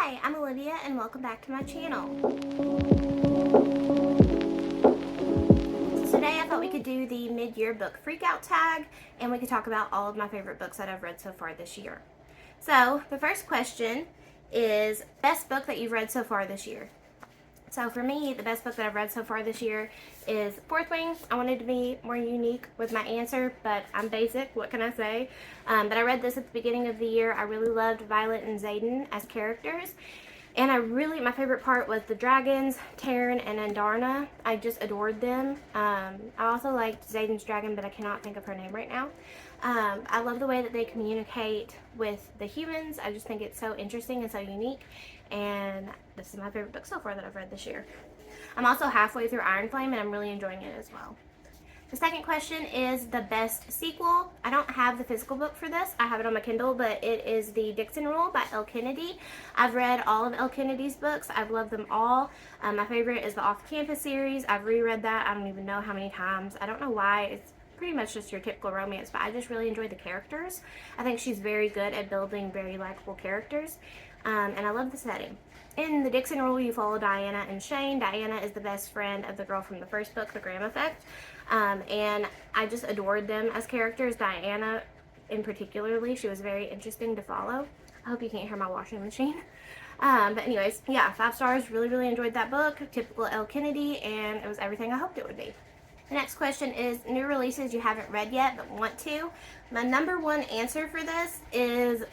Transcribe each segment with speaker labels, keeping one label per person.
Speaker 1: Hi, I'm Olivia and welcome back to my channel. Today I thought we could do the mid-year book freakout tag and we could talk about all of my favorite books that I've read so far this year. So the first question is best book that you've read so far this year. So for me, the best book that I've read so far this year is Fourth Wing. I wanted to be more unique with my answer, but I'm basic. What can I say? But I read this at the beginning of the year. I really loved Violet and Xaden as characters. And my favorite part was the dragons, Taryn and Andarna. I just adored them. I also liked Xaden's dragon, but I cannot think of her name right now. I love the way that they communicate with the humans. I just think it's so interesting and so unique. And this is my favorite book so far that I've read this year. I'm also halfway through Iron Flame and I'm really enjoying it as well. The second question is the best sequel. I don't have the physical book for this. I have it on my Kindle, but it is The Dixon Rule by Elle Kennedy. I've read all of Elle Kennedy's books. I've loved them all. My favorite is the Off Campus series. I've reread that I don't even know how many times. I don't know why. It's pretty much just your typical romance, but I just really enjoy the characters. I think she's very good at building very likable characters, and I love the setting. In The Dixon Rule, you follow Diana and Shane. Diana is the best friend of the girl from the first book, The Graham Effect, and I just adored them as characters. Diana, in particularly, she was very interesting to follow. I hope you can't hear my washing machine. But anyways, yeah, 5 stars. Really, really enjoyed that book. Typical Elle Kennedy, and it was everything I hoped it would be. The next question is new releases you haven't read yet but want to. My number one answer for this is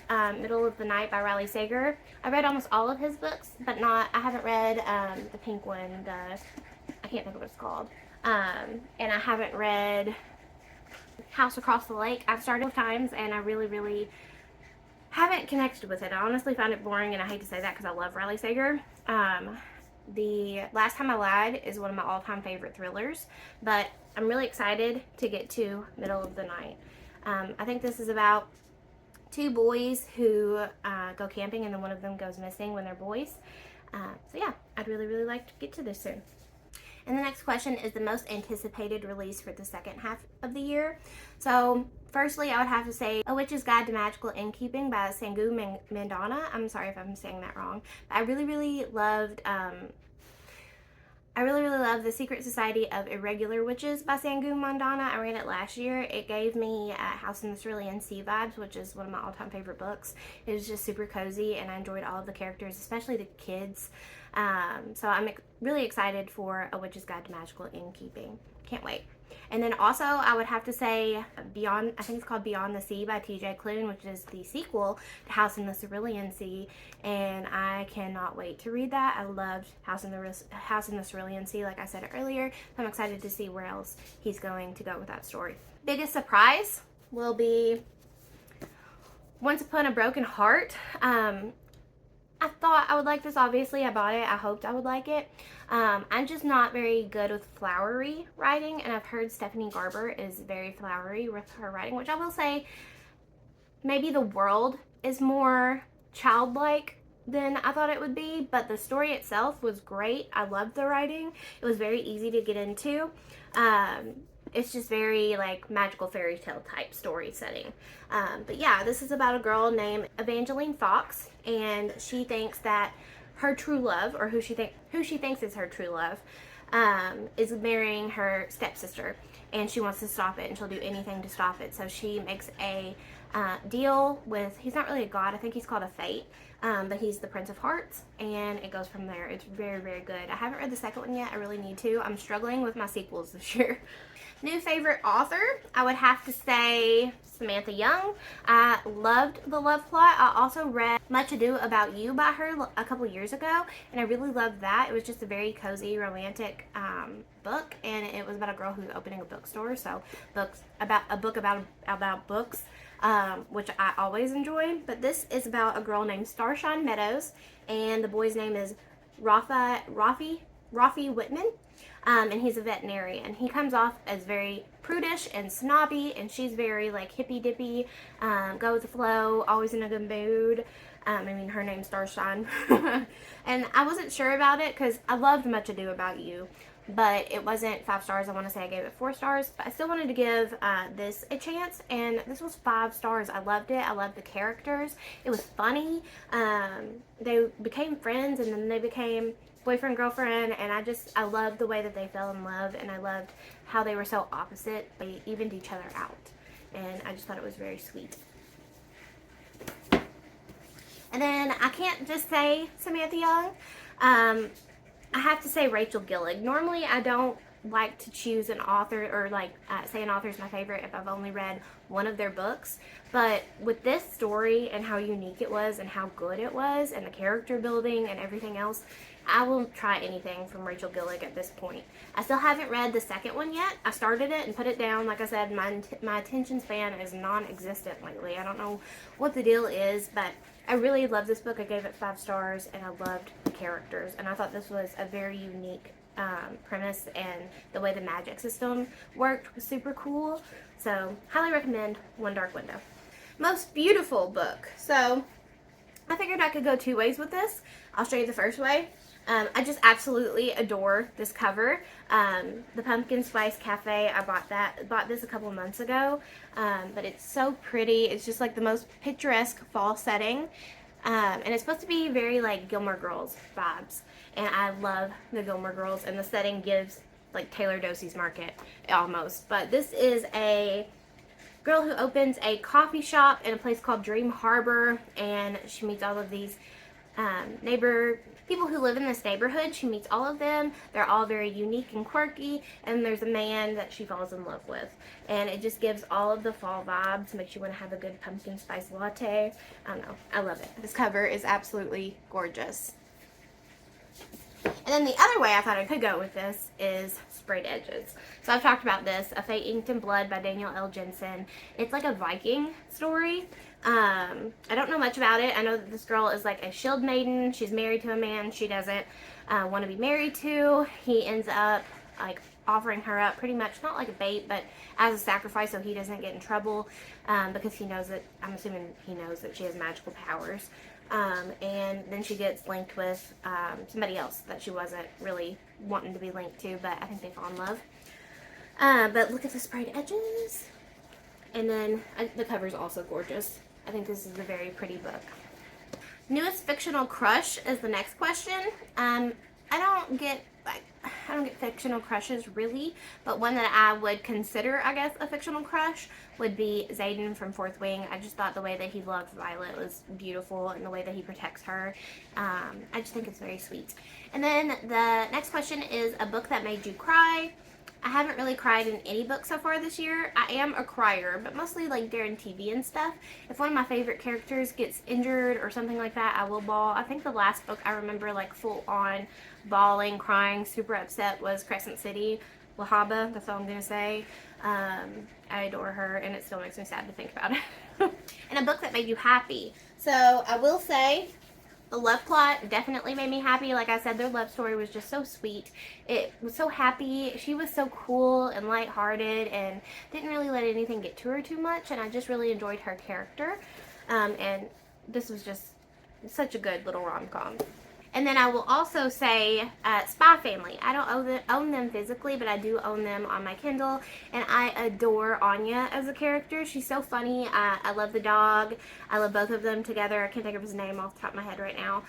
Speaker 1: Middle of the Night by Riley Sager. I read almost all of his books, but I haven't read the pink one, I can't think of what it's called. And I haven't read House Across the Lake. I've started both times and I really, really haven't connected with it. I honestly found it boring, and I hate to say that because I love Riley Sager. The Last Time I Lied is one of my all-time favorite thrillers, but I'm really excited to get to Middle of the Night. I think this is about 2 boys who go camping, and then one of them goes missing when they're boys. So yeah, I'd really, really like to get to this soon. And the next question is the most anticipated release for the second half of the year. So firstly, I would have to say A Witch's Guide to Magical Innkeeping by Sangu Mandana. I'm sorry if I'm saying that wrong. But I really, really loved The Secret Society of Irregular Witches by Sangu Mandana. I read it last year. It gave me House in the Cerulean Sea vibes, which is one of my all-time favorite books. It was just super cozy, and I enjoyed all of the characters, especially the kids. So I'm really excited for A Witch's Guide to Magical Innkeeping. Can't wait. And then also, I would have to say I think it's called Beyond the Sea by TJ Klune, which is the sequel to House in the Cerulean Sea, and I cannot wait to read that. I loved House in the Cerulean Sea, like I said earlier, so I'm excited to see where else he's going to go with that story. Biggest surprise will be Once Upon a Broken Heart. I thought I would like this. Obviously, I bought it. I hoped I would like it. I'm just not very good with flowery writing, and I've heard Stephanie Garber is very flowery with her writing, which I will say maybe the world is more childlike than I thought it would be, but the story itself was great. I loved the writing. It was very easy to get into. It's just very like magical fairy tale type story setting. But yeah, this is about a girl named Evangeline Fox, and she thinks that her true love, or who she thinks is her true love, is marrying her stepsister, and she wants to stop it, and she'll do anything to stop it. So she makes a deal with, he's not really a god, I think he's called a fate, but he's the Prince of Hearts, and it goes from there. It's very, very good. I haven't read the second one yet. I really need to. I'm struggling with my sequels this year. New favorite author, I would have to say Samantha Young. I loved the love plot. I also read Much Ado About You by her a couple years ago, and I really loved that. It was just a very cozy, romantic book, and it was about a girl who's opening a bookstore. So a book about books, which I always enjoy. But this is about a girl named Starshine Meadows, and the boy's name is Rafi Whitman. And he's a veterinarian. He comes off as very prudish and snobby, and she's very like hippy dippy, go with the flow, always in a good mood. Her name's Starshine. And I wasn't sure about it because I loved Much Ado About You, but it wasn't 5 stars. I want to say I gave it 4 stars, but I still wanted to give this a chance, and this was 5 stars. I loved it. I loved the characters. It was funny. They became friends, and then they became boyfriend, girlfriend, and I loved the way that they fell in love, and I loved how they were so opposite. They evened each other out, and I just thought it was very sweet. And then I can't just say Samantha Young. I have to say Rachel Gillig. Normally I don't like to choose an author or say an author is my favorite if I've only read one of their books. But with this story and how unique it was and how good it was and the character building and everything else, I will try anything from Rachel Gillig at this point. I still haven't read the second one yet. I started it and put it down. Like I said, my attention span is non-existent lately. I don't know what the deal is, but I really love this book. I gave it 5 stars, and I loved the characters. And I thought this was a very unique premise, and the way the magic system worked was super cool. So, highly recommend One Dark Window. Most beautiful book. So, I figured I could go 2 ways with this. I'll show you the first way. I just absolutely adore this cover. The Pumpkin Spice Cafe, I bought this a couple months ago, but it's so pretty. It's just like the most picturesque fall setting, and it's supposed to be very like Gilmore Girls vibes, and I love the Gilmore Girls, and the setting gives like Taylor Dosey's Market almost. But this is a girl who opens a coffee shop in a place called Dream Harbor, and she meets all of these people who live in this neighborhood. She meets all of them. They're all very unique and quirky, and there's a man that she falls in love with, and it just gives all of the fall vibes. Makes you want to have a good pumpkin spice latte. I don't know, I love it. This cover is absolutely gorgeous. And then the other way I thought I could go with this is Sprayed Edges. So I've talked about this, A Fate Inked in Blood by Daniel L. Jensen. It's like a Viking story. I don't know much about it. I know that this girl is like a shield maiden. She's married to a man she doesn't want to be married to. He ends up like offering her up pretty much, not like a bait, but as a sacrifice so he doesn't get in trouble, because he knows that, I'm assuming he knows that she has magical powers. And then she gets linked with somebody else that she wasn't really wanting to be linked to, but I think they fall in love. But look at the sprayed edges. And then the cover is also gorgeous. I think this is a very pretty book. Newest fictional crush is the next question. I don't get fictional crushes really, but one that I would consider, I guess, a fictional crush would be Xaden from Fourth Wing. I just thought the way that he loved Violet was beautiful, and the way that he protects her. I just think it's very sweet. And then the next question is a book that made you cry. I haven't really cried in any book so far this year. I am a crier, but mostly like during TV and stuff. If one of my favorite characters gets injured or something like that, I will bawl. I think the last book I remember like full on bawling, crying, super upset was Crescent City. Wahaba, that's all I'm going to say. I adore her, and it still makes me sad to think about it. And a book that made you happy. So I will say the love plot definitely made me happy. Like I said, their love story was just so sweet. It was so happy. She was so cool and lighthearted and didn't really let anything get to her too much, and I just really enjoyed her character. And this was just such a good little rom-com. And then I will also say Spy Family. I don't own them physically, but I do own them on my Kindle. And I adore Anya as a character. She's so funny. I love the dog. I love both of them together. I can't think of his name off the top of my head right now.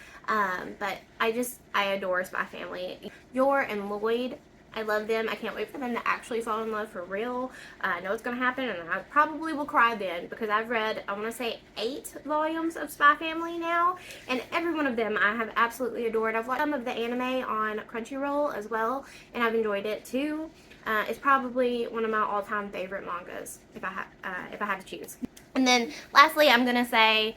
Speaker 1: But I adore Spy Family. Yor and Lloyd, I love them. I can't wait for them to actually fall in love for real. I know it's going to happen, and I probably will cry then, because I've read, I want to say, 8 volumes of Spy Family now, and every one of them I have absolutely adored. I've watched some of the anime on Crunchyroll as well, and I've enjoyed it too. It's probably one of my all-time favorite mangas, if I had to choose. And then, lastly, I'm going to say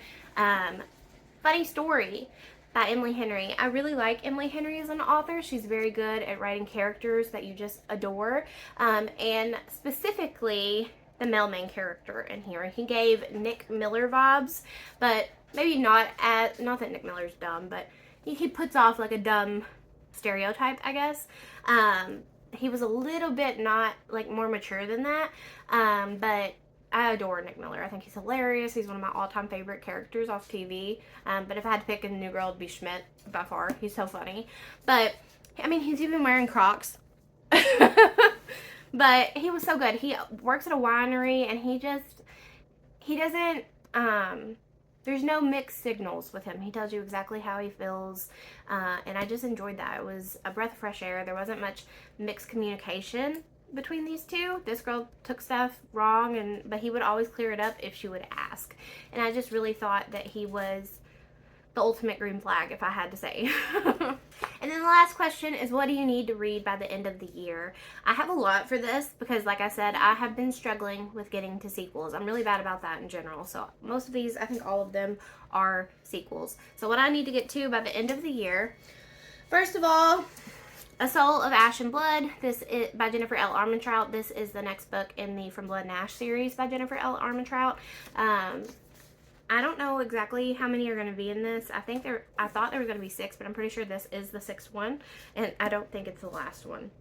Speaker 1: Funny Story by Emily Henry. I really like Emily Henry as an author. She's very good at writing characters that you just adore. And specifically, the male main character in here. He gave Nick Miller vibes, but maybe not that Nick Miller's dumb, but he puts off like a dumb stereotype, I guess. He was a little bit not like more mature than that, but I adore Nick Miller. I think he's hilarious. He's one of my all-time favorite characters off TV. But if I had to pick a new girl, it'd be Schmidt by far. He's so funny. But, I mean, he's even wearing Crocs But he was so good. He works at a winery, and he doesn't, there's no mixed signals with him. He tells you exactly how he feels, and I just enjoyed that. It was a breath of fresh air. There wasn't much mixed communication between these two. This girl took stuff wrong, but he would always clear it up if she would ask. And I just really thought that he was the ultimate green flag, if I had to say. And then the last question is, what do you need to read by the end of the year? I have a lot for this because, like I said, I have been struggling with getting to sequels. I'm really bad about that in general. So most of these, I think all of them are sequels. So what I need to get to by the end of the year, first of all, A Soul of Ash and Blood. This is by Jennifer L. Armentrout. This is the next book in the From Blood and Ash series by Jennifer L. Armentrout. I don't know exactly how many are going to be in this. I thought there were going to be 6, but I'm pretty sure this is the 6th one, and I don't think it's the last one.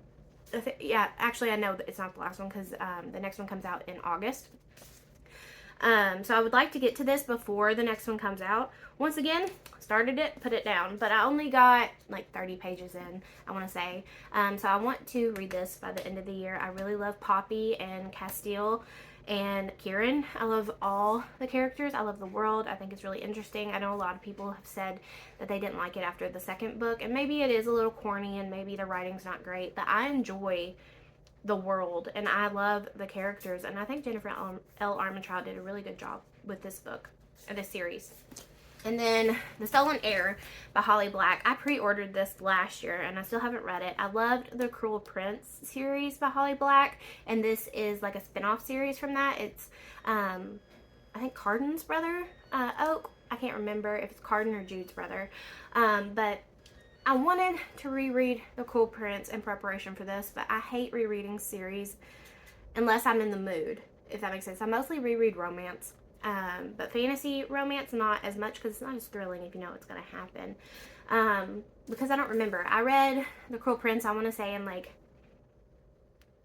Speaker 1: Yeah, actually, I know that it's not the last one because the next one comes out in August. So I would like to get to this before the next one comes out. Once again, started it, put it down, but I only got like 30 pages in, I want to say. So I want to read this by the end of the year. I really love Poppy and Castile and Kieran. I love all the characters. I love the world. I think it's really interesting. I know a lot of people have said that they didn't like it after the second book, and maybe it is a little corny and maybe the writing's not great, but I enjoy the world and I love the characters, and I think Jennifer L. Armentrout did a really good job with this book, or this series. And then The Stolen Heir by Holly Black. I pre-ordered this last year and I still haven't read it. I loved the Cruel Prince series by Holly Black, and this is like a spin-off series from that. It's I think Carden's brother, Oak. I can't remember if it's Carden or Jude's brother. But I wanted to reread The Cruel Prince in preparation for this, but I hate rereading series unless I'm in the mood, if that makes sense. I mostly reread romance. But fantasy romance, not as much because it's not as thrilling if you know what's going to happen. Because I don't remember. I read The Cruel Prince, I want to say in like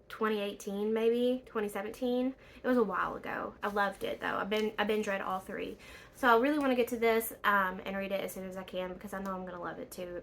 Speaker 1: 2018, maybe 2017. It was a while ago. I loved it though. I binge read all 3. So I really want to get to this and read it as soon as I can because I know I'm going to love it too.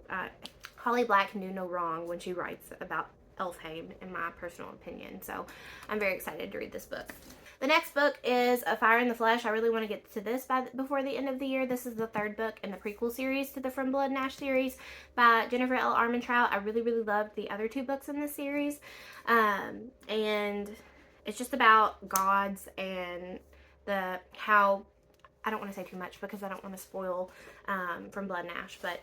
Speaker 1: Holly Black knew no wrong when she writes about Elfhame, in my personal opinion. So I'm very excited to read this book. The next book is A Fire in the Flesh. I really want to get to this before the end of the year. This is the 3rd book in the prequel series to the From Blood and Ash series by Jennifer L. Armentrout. I really, really loved the other 2 books in this series. And it's just about gods and how, I don't want to say too much because I don't want to spoil From Blood and Ash, but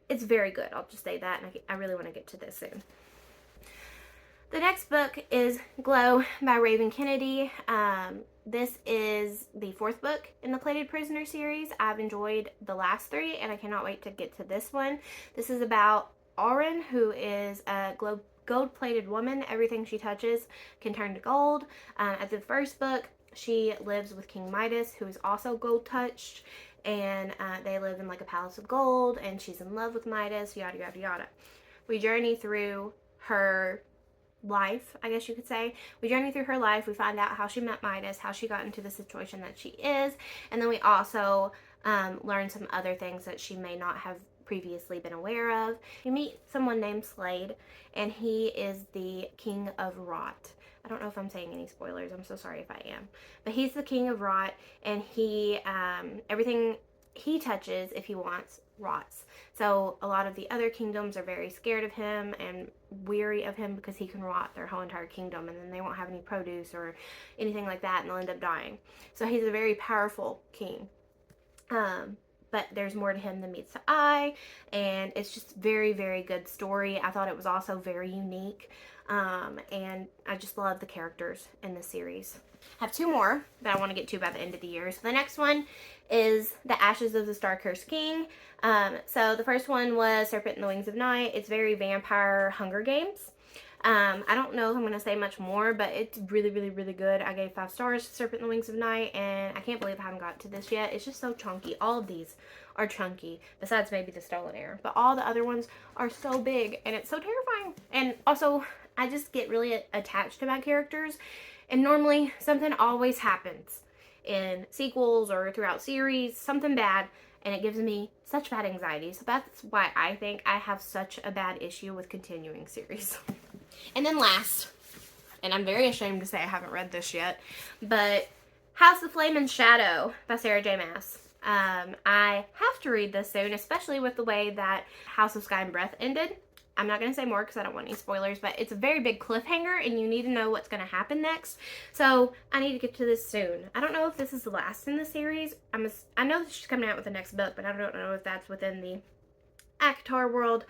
Speaker 1: it's very good. I'll just say that, and I really want to get to this soon. The next book is Glow by Raven Kennedy. This is the 4th book in the Plated Prisoner series. I've enjoyed the last 3, and I cannot wait to get to this one. This is about Auren, who is a gold-plated woman. Everything she touches can turn to gold. At the 1st book, she lives with King Midas, who is also gold-touched, and they live in like a palace of gold, and she's in love with Midas, yada, yada, yada. We journey through her life, I guess you could say. We journey through her life. We find out how she met Midas, how she got into the situation that she is, and then we also learn some other things that she may not have previously been aware of. You meet someone named Slade, and he is the king of Rot. I don't know if I'm saying any spoilers. I'm so sorry if I am. But he's the king of Rot, and he, everything he touches, if he wants, rots. So a lot of the other kingdoms are very scared of him and weary of him because he can rot their whole entire kingdom, and then they won't have any produce or anything like that, and they'll end up dying. So he's a very powerful king. But there's more to him than meets the eye, and it's just very, very good story. I thought it was also very unique, and I just love the characters in this series. I have 2 more that I want to get to by the end of the year. So the next one is The Ashes of the Star-Cursed King. So the first one was Serpent and the Wings of Night. It's very vampire Hunger Games. I don't know if I'm going to say much more, but it's really, really, really good. I gave 5 stars to Serpent and the Wings of Night, and I can't believe I haven't got to this yet. It's just so chunky. All of these are chunky, besides maybe The Stolen Heir. But all the other ones are so big, and it's so terrifying. And also, I just get really attached to my characters, and normally something always happens in sequels or throughout series, something bad, and it gives me such bad anxiety. So that's why I think I have such a bad issue with continuing series. And then last, and I'm very ashamed to say I haven't read this yet, but House of Flame and Shadow by Sarah J. Maas. I have to read this soon, especially with the way that House of Sky and Breath ended. I'm not going to say more because I don't want any spoilers, but it's a very big cliffhanger and you need to know what's going to happen next. So I need to get to this soon. I don't know if this is the last in the series. I know she's coming out with the next book, but I don't know if that's within the ACOTAR world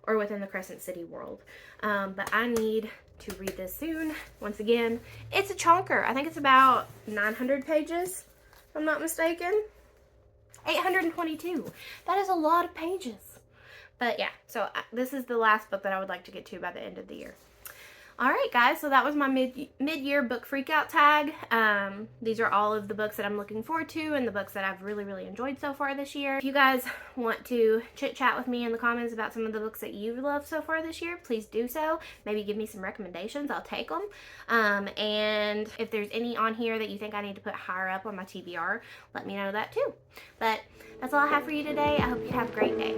Speaker 1: or within the Crescent City world. But I need to read this soon. Once again, it's a chonker. I think it's about 900 pages, if I'm not mistaken. 822. That is a lot of pages. But yeah, so this is the last book that I would like to get to by the end of the year. Alright guys, so that was my mid-year book freakout tag. These are all of the books that I'm looking forward to and the books that I've really, really enjoyed so far this year. If you guys want to chit-chat with me in the comments about some of the books that you've loved so far this year, please do so. Maybe give me some recommendations. I'll take them. And if there's any on here that you think I need to put higher up on my TBR, let me know that too. But that's all I have for you today. I hope you have a great day.